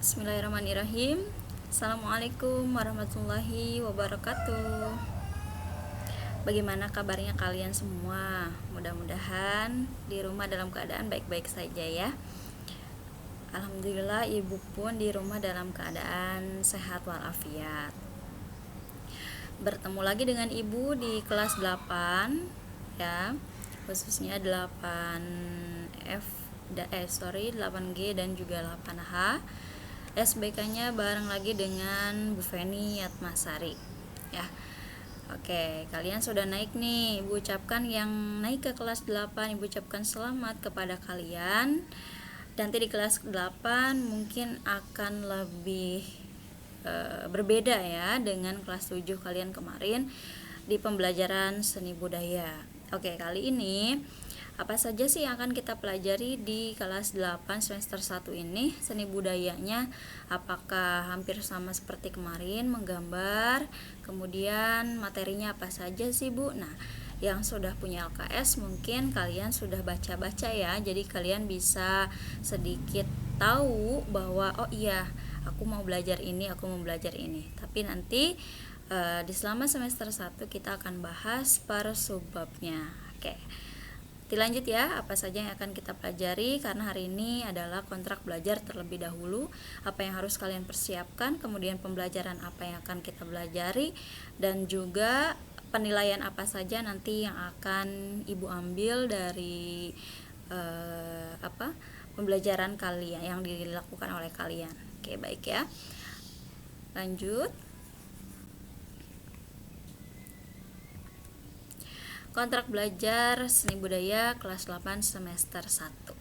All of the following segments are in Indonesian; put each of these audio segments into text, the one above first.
Bismillahirrahmanirrahim. Assalamualaikum warahmatullahi wabarakatuh. Bagaimana kabarnya kalian semua? Mudah-mudahan di rumah dalam keadaan baik-baik saja ya. Alhamdulillah ibu pun di rumah dalam keadaan sehat walafiat. Bertemu lagi dengan ibu di kelas 8 ya, khususnya 8F 8G dan juga 8H. SBK-nya bareng lagi dengan Bu Feni Yatmasari ya. Oke, kalian sudah naik nih. Ibu ucapkan yang naik ke kelas 8, Ibu ucapkan selamat kepada kalian. Nanti di kelas 8 mungkin akan lebih berbeda ya dengan kelas 7 kalian kemarin di pembelajaran seni budaya. Oke, kali ini apa saja sih yang akan kita pelajari di kelas 8 semester 1 ini? Seni budayanya apakah hampir sama seperti kemarin, menggambar? Kemudian materinya apa saja sih Bu? Nah, yang sudah punya LKS mungkin kalian sudah baca-baca ya, jadi kalian bisa sedikit tahu bahwa oh iya, aku mau belajar ini, aku mau belajar ini. Tapi nanti di selama semester 1 kita akan bahas per subbabnya. Oke. Lanjut ya, apa saja yang akan kita pelajari, karena hari ini adalah kontrak belajar terlebih dahulu. Apa yang harus kalian persiapkan, kemudian pembelajaran apa yang akan kita pelajari, dan juga penilaian apa saja nanti yang akan ibu ambil dari pembelajaran kalian yang dilakukan oleh kalian. Oke, baik ya. Lanjut. Kontrak belajar seni budaya kelas 8 semester 1.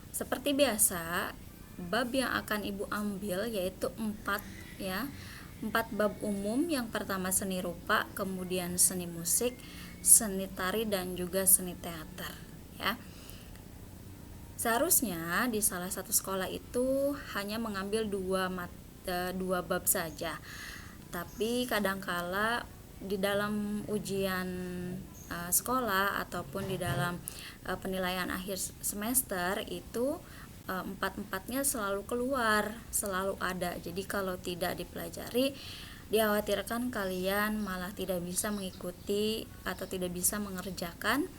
Seperti biasa, bab yang akan ibu ambil yaitu 4 ya. 4 bab umum. Yang pertama seni rupa, kemudian seni musik, seni tari, dan juga seni teater ya. Seharusnya di salah satu sekolah itu hanya mengambil 2 bab saja. Tapi kadangkala di dalam ujian sekolah ataupun di dalam penilaian akhir semester itu empat-empatnya selalu keluar, selalu ada. Jadi kalau tidak dipelajari, dikhawatirkan kalian malah tidak bisa mengikuti atau tidak bisa mengerjakan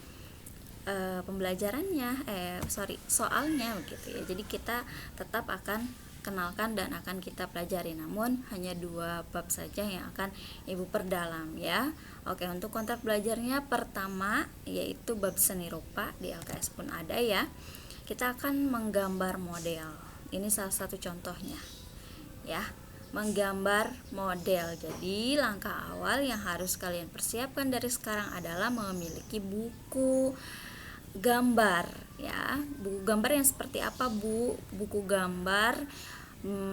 soalnya begitu ya. Jadi kita tetap akan kenalkan dan akan kita pelajari, namun hanya 2 bab saja yang akan ibu perdalam ya. Oke, untuk kontrak belajarnya pertama yaitu bab seni rupa, di LKS pun ada ya. Kita akan menggambar model. Ini salah satu contohnya ya, menggambar model. Jadi langkah awal yang harus kalian persiapkan dari sekarang adalah memiliki buku gambar ya. Buku gambar yang seperti apa Bu? Buku gambar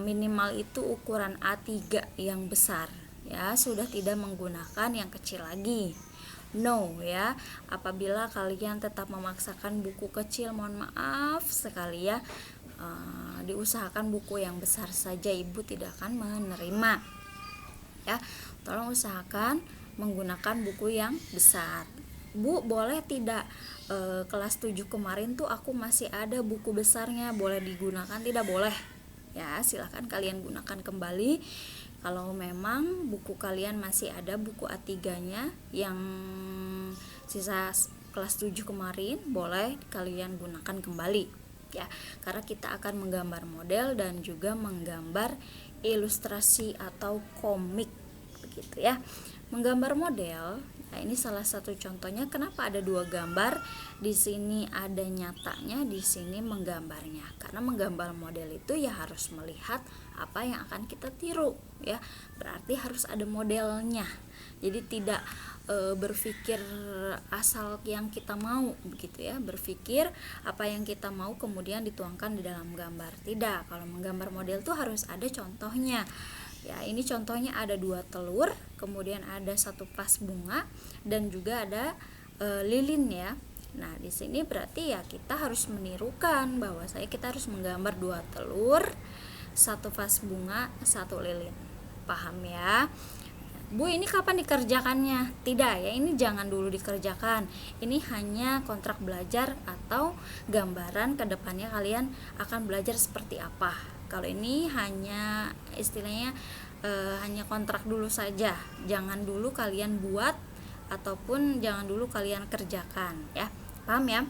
minimal itu ukuran A3 yang besar ya, sudah tidak menggunakan yang kecil lagi. No ya, apabila kalian tetap memaksakan buku kecil, mohon maaf sekali ya, diusahakan buku yang besar saja, ibu tidak akan menerima ya. Tolong usahakan menggunakan buku yang besar. Bu, boleh tidak kelas 7 kemarin tuh aku masih ada buku besarnya, boleh digunakan? Tidak boleh ya, silahkan kalian gunakan kembali. Kalau memang buku kalian masih ada buku A3-nya yang sisa kelas 7 kemarin, boleh kalian gunakan kembali ya, karena kita akan menggambar model dan juga menggambar ilustrasi atau komik begitu ya. Menggambar model, nah ini salah satu contohnya kenapa ada 2 gambar. Di sini ada nyatanya, di sini menggambarnya. Karena menggambar model itu ya harus melihat apa yang akan kita tiru ya. Berarti harus ada modelnya. Jadi tidak berpikir asal yang kita mau begitu ya. Berpikir apa yang kita mau kemudian dituangkan di dalam gambar. Tidak, kalau menggambar model itu harus ada contohnya. Ya, ini contohnya ada 2 telur, kemudian ada 1 vas bunga, dan juga ada lilin ya. Nah, di sini berarti ya kita harus menirukan bahwa kita harus menggambar 2 telur, 1 vas bunga, 1 lilin. Paham ya? Bu, ini kapan dikerjakannya? Tidak ya, ini jangan dulu dikerjakan. Ini hanya kontrak belajar atau gambaran ke depannya kalian akan belajar seperti apa Kalau ini hanya istilahnya hanya kontrak dulu saja, jangan dulu kalian buat ataupun jangan dulu kalian kerjakan ya, paham ya?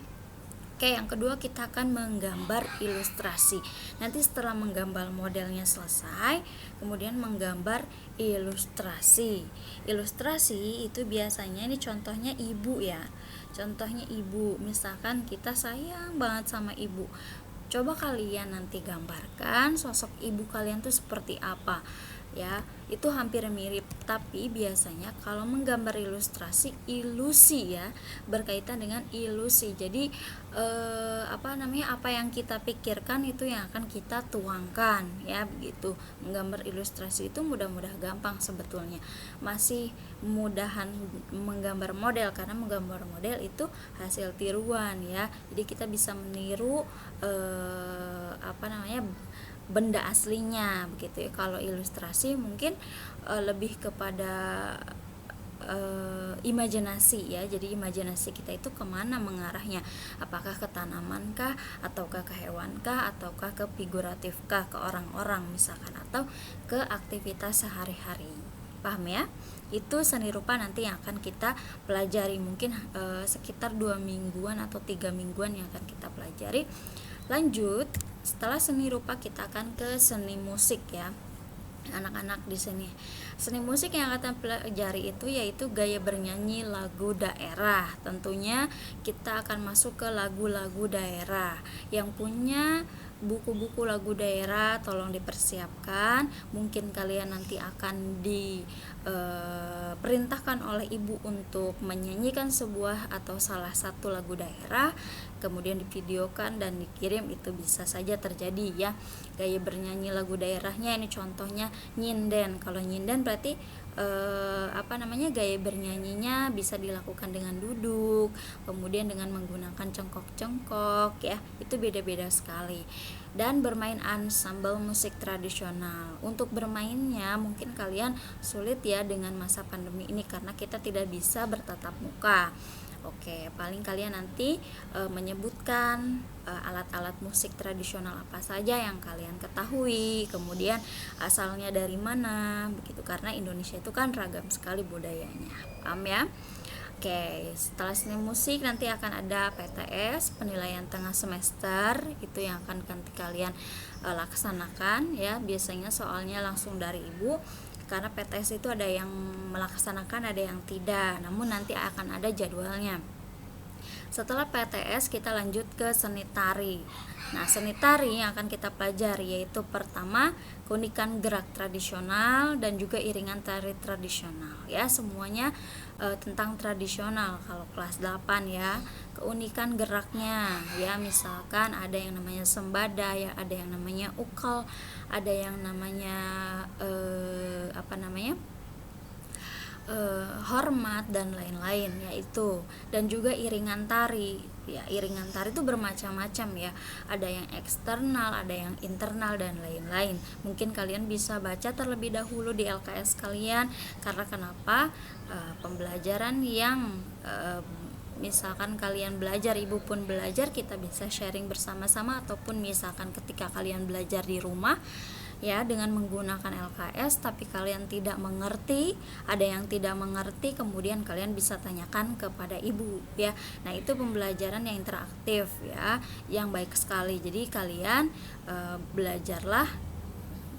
Oke, yang kedua kita akan menggambar ilustrasi. Nanti setelah menggambar modelnya selesai, kemudian menggambar ilustrasi. Ilustrasi itu biasanya ini contohnya ibu ya. Contohnya ibu, misalkan kita sayang banget sama ibu. Coba kalian nanti gambarkan sosok ibu kalian tuh seperti apa. Ya, itu hampir mirip, tapi biasanya kalau menggambar ilustrasi, ilusi ya, berkaitan dengan ilusi. Jadi apa yang kita pikirkan itu yang akan kita tuangkan ya, begitu. Menggambar ilustrasi itu mudah-mudah gampang sebetulnya, masih mudahan menggambar model, karena menggambar model itu hasil tiruan ya, jadi kita bisa meniru benda aslinya begitu ya. Kalau ilustrasi mungkin lebih kepada imajinasi ya, jadi imajinasi kita itu kemana mengarahnya, apakah ke tanaman kah, ataukah ke hewan kah, ataukah ke figuratif kah, ke orang-orang misalkan, atau ke aktivitas sehari-hari, paham ya? Itu seni rupa nanti yang akan kita pelajari, mungkin sekitar 2 mingguan atau 3 mingguan yang akan kita pelajari. Lanjut, setelah seni rupa kita akan ke seni musik ya, anak-anak di sini. Seni musik yang akan pelajari itu yaitu gaya bernyanyi lagu daerah. Tentunya kita akan masuk ke lagu-lagu daerah. Yang punya buku-buku lagu daerah tolong dipersiapkan. Mungkin kalian nanti akan diperintahkan oleh ibu untuk menyanyikan sebuah atau salah satu lagu daerah, kemudian divideokan dan dikirim. Itu bisa saja terjadi ya. Gaya bernyanyi lagu daerahnya ini contohnya nyinden. Kalau nyinden berarti gaya bernyanyinya bisa dilakukan dengan duduk, kemudian dengan menggunakan cengkok-cengkok ya, itu beda-beda sekali. Dan bermain ansambel musik tradisional. Untuk bermainnya mungkin kalian sulit ya dengan masa pandemi ini karena kita tidak bisa bertatap muka. Oke, paling kalian nanti menyebutkan alat-alat musik tradisional apa saja yang kalian ketahui, kemudian asalnya dari mana, begitu, karena Indonesia itu kan ragam sekali budayanya, paham ya? Oke, setelah seni musik nanti akan ada PTS, penilaian tengah semester, itu yang akan nanti kalian laksanakan ya. Biasanya soalnya langsung dari ibu, karena PTS itu ada yang melaksanakan, ada yang tidak, namun nanti akan ada jadwalnya. Setelah PTS kita lanjut ke seni tari. Nah, seni tari yang akan kita pelajari yaitu pertama keunikan gerak tradisional dan juga iringan tari tradisional ya, semuanya tentang tradisional. Kalau kelas 8 ya, keunikan geraknya ya, misalkan ada yang namanya sembada ya, ada yang namanya ukal, ada yang namanya hormat dan lain-lain yaitu. Dan juga iringan tari ya, iringan tari itu bermacam-macam ya, ada yang eksternal, ada yang internal dan lain-lain. Mungkin kalian bisa baca terlebih dahulu di LKS kalian, karena kenapa pembelajaran yang misalkan kalian belajar, ibu pun belajar, kita bisa sharing bersama-sama, ataupun misalkan ketika kalian belajar di rumah ya dengan menggunakan LKS tapi kalian tidak mengerti, ada yang tidak mengerti, kemudian kalian bisa tanyakan kepada ibu ya. Nah, itu pembelajaran yang interaktif ya, yang baik sekali. Jadi kalian belajarlah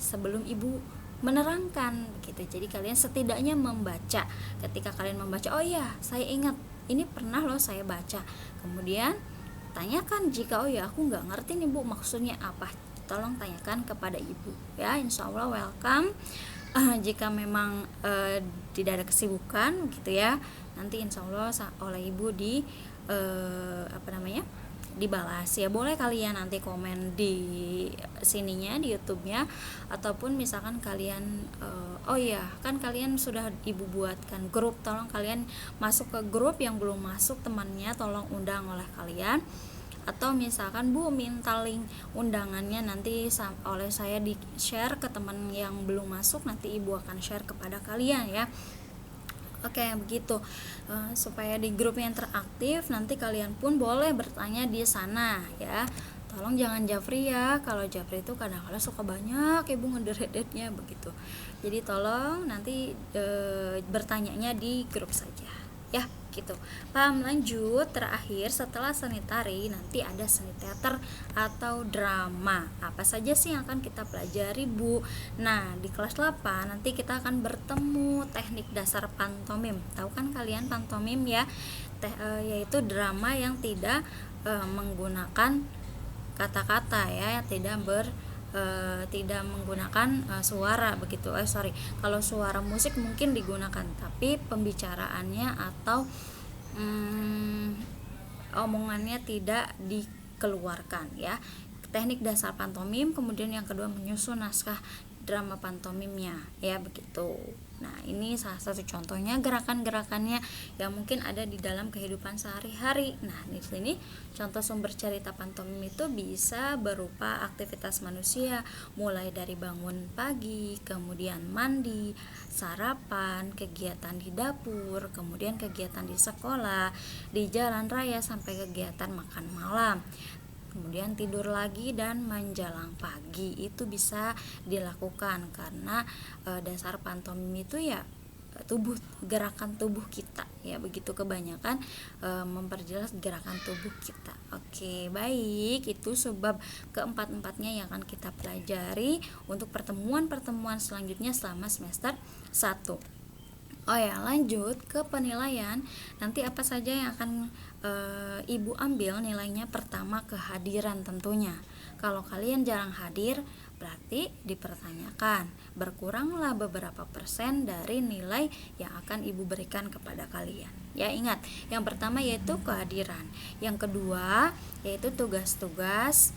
sebelum ibu menerangkan gitu. Jadi kalian setidaknya membaca. Ketika kalian membaca, oh iya saya ingat ini pernah loh saya baca, kemudian tanyakan jika oh ya aku nggak ngerti nih bu maksudnya apa, tolong tanyakan kepada ibu ya. Insya Allah welcome. Jika memang tidak ada kesibukan gitu ya, nanti insya Allah oleh ibu dibalas ya. Boleh kalian nanti komen di sininya, di YouTube-nya, ataupun misalkan kalian oh iya kan kalian sudah ibu buatkan grup, tolong kalian masuk ke grup, yang belum masuk temannya tolong undang oleh kalian. Atau misalkan bu minta link undangannya, nanti oleh saya di share ke teman yang belum masuk, nanti ibu akan share kepada kalian ya. Oke, begitu. Supaya di grup yang interaktif, nanti kalian pun boleh bertanya di sana ya. tolong jangan japri ya. Kalau japri itu kadang-kadang suka banyak ibu ngederedetnya begitu. Jadi tolong nanti bertanyanya di grup saja ya, gitu. Paham? Lanjut, terakhir setelah seni tari nanti ada seni teater atau drama. Apa saja sih yang akan kita pelajari, Bu? Nah, di kelas 8 nanti kita akan bertemu teknik dasar pantomim. Tahu kan kalian pantomim ya? Yaitu drama yang tidak menggunakan kata-kata ya, tidak menggunakan suara begitu. Kalau suara musik mungkin digunakan, tapi pembicaraannya atau omongannya tidak dikeluarkan ya. Teknik dasar pantomim, kemudian yang kedua menyusun naskah drama pantomimnya ya, begitu. Nah, ini salah satu contohnya gerakan-gerakannya yang mungkin ada di dalam kehidupan sehari-hari. Nah, di sini contoh sumber cerita pantomim itu bisa berupa aktivitas manusia, mulai dari bangun pagi, kemudian mandi, sarapan, kegiatan di dapur, kemudian kegiatan di sekolah, di jalan raya, sampai kegiatan makan malam. Kemudian tidur lagi dan menjelang pagi itu bisa dilakukan karena dasar pantomim itu ya gerakan tubuh kita ya, begitu. Kebanyakan memperjelas gerakan tubuh kita. Oke, baik, itu sebab keempat-empatnya yang akan kita pelajari untuk pertemuan-pertemuan selanjutnya selama semester 1. Oh ya, lanjut ke penilaian. Nanti apa saja yang akan ibu ambil nilainya? Pertama, kehadiran tentunya. Kalau kalian jarang hadir, berarti dipertanyakan. Berkuranglah beberapa persen dari nilai yang akan ibu berikan kepada kalian. Ya, ingat, yang pertama yaitu kehadiran. Yang kedua yaitu tugas-tugas,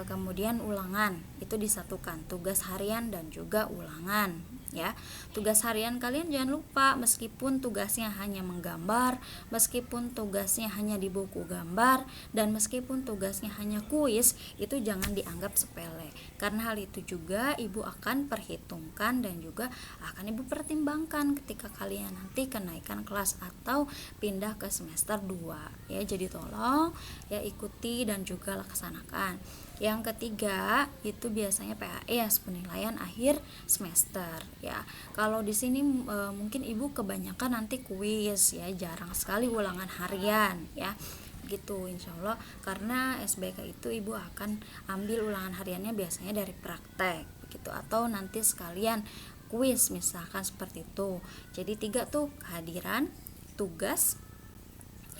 kemudian ulangan. Itu disatukan, tugas harian dan juga ulangan. Ya, tugas harian kalian jangan lupa, meskipun tugasnya hanya menggambar, meskipun tugasnya hanya di buku gambar, dan meskipun tugasnya hanya kuis, itu jangan dianggap sepele, karena hal itu juga ibu akan perhitungkan dan juga akan ibu pertimbangkan ketika kalian nanti kenaikan kelas atau pindah ke semester 2 ya. Jadi tolong ya ikuti dan juga laksanakan. Yang ketiga itu biasanya PAS, penilaian akhir semester ya. Kalau di sini mungkin ibu kebanyakan nanti kuis ya, jarang sekali ulangan harian ya, gitu insya Allah. Karena SBK itu ibu akan ambil ulangan hariannya biasanya dari praktek gitu, atau nanti sekalian kuis misalkan seperti itu. Jadi 3 tuh, kehadiran, tugas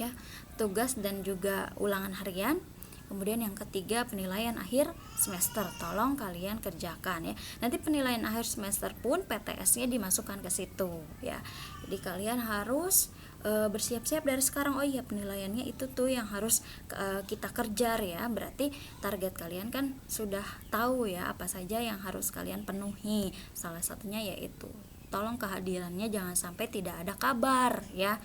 ya, tugas dan juga ulangan harian. Kemudian yang ketiga, penilaian akhir semester. Tolong kalian kerjakan ya. Nanti penilaian akhir semester pun PTS-nya dimasukkan ke situ ya. Jadi kalian harus bersiap-siap dari sekarang. Oh iya, penilaiannya itu tuh yang harus kita kejar ya. Berarti target kalian kan sudah tahu ya apa saja yang harus kalian penuhi. Salah satunya yaitu tolong kehadirannya jangan sampai tidak ada kabar ya.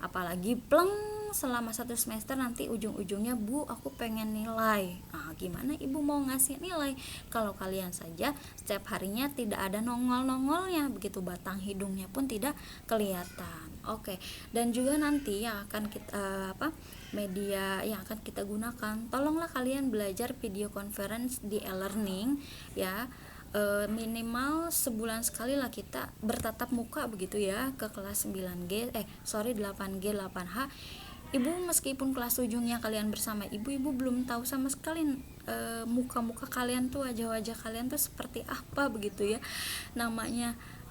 Apalagi pleng selama 1 semester nanti ujung-ujungnya, Bu aku pengen nilai. Nah, gimana ibu mau ngasih nilai kalau kalian saja setiap harinya tidak ada nongol-nongolnya, begitu batang hidungnya pun tidak kelihatan. Oke, dan juga nanti yang akan kita media yang akan kita gunakan, tolonglah kalian belajar video conference di e-learning ya. Minimal sebulan sekali lah kita bertatap muka begitu ya ke kelas 8G 8H. Ibu meskipun kelas ujungnya kalian bersama ibu belum tahu sama sekali muka-muka kalian tuh, wajah-wajah kalian tuh seperti apa begitu ya.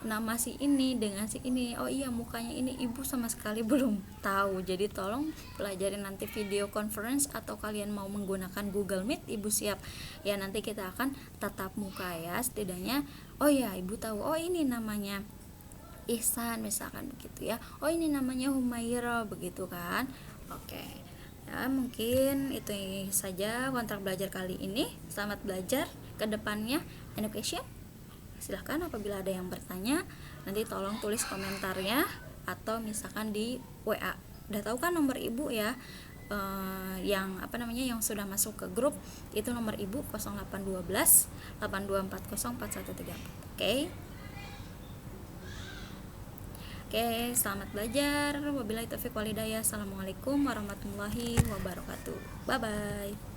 Nama si ini dengan si ini, oh iya mukanya ini, ibu sama sekali belum tahu. Jadi tolong pelajari nanti video conference, atau kalian mau menggunakan Google Meet, ibu siap ya. Nanti kita akan tatap muka ya, setidaknya oh ya ibu tahu, oh ini namanya Ihsan misalkan begitu ya, oh ini namanya Humaira begitu kan. Oke ya, mungkin itu saja kontrak belajar kali ini. Selamat belajar ke depannya. Education, silahkan apabila ada yang bertanya nanti tolong tulis komentarnya atau misalkan di WA. Udah tahu kan nomor ibu ya, yang sudah masuk ke grup itu nomor ibu 0812 8240 4134. Oke, selamat belajar. Wabillahi taufiq walhidayah. Assalamualaikum warahmatullahi wabarakatuh. Bye bye.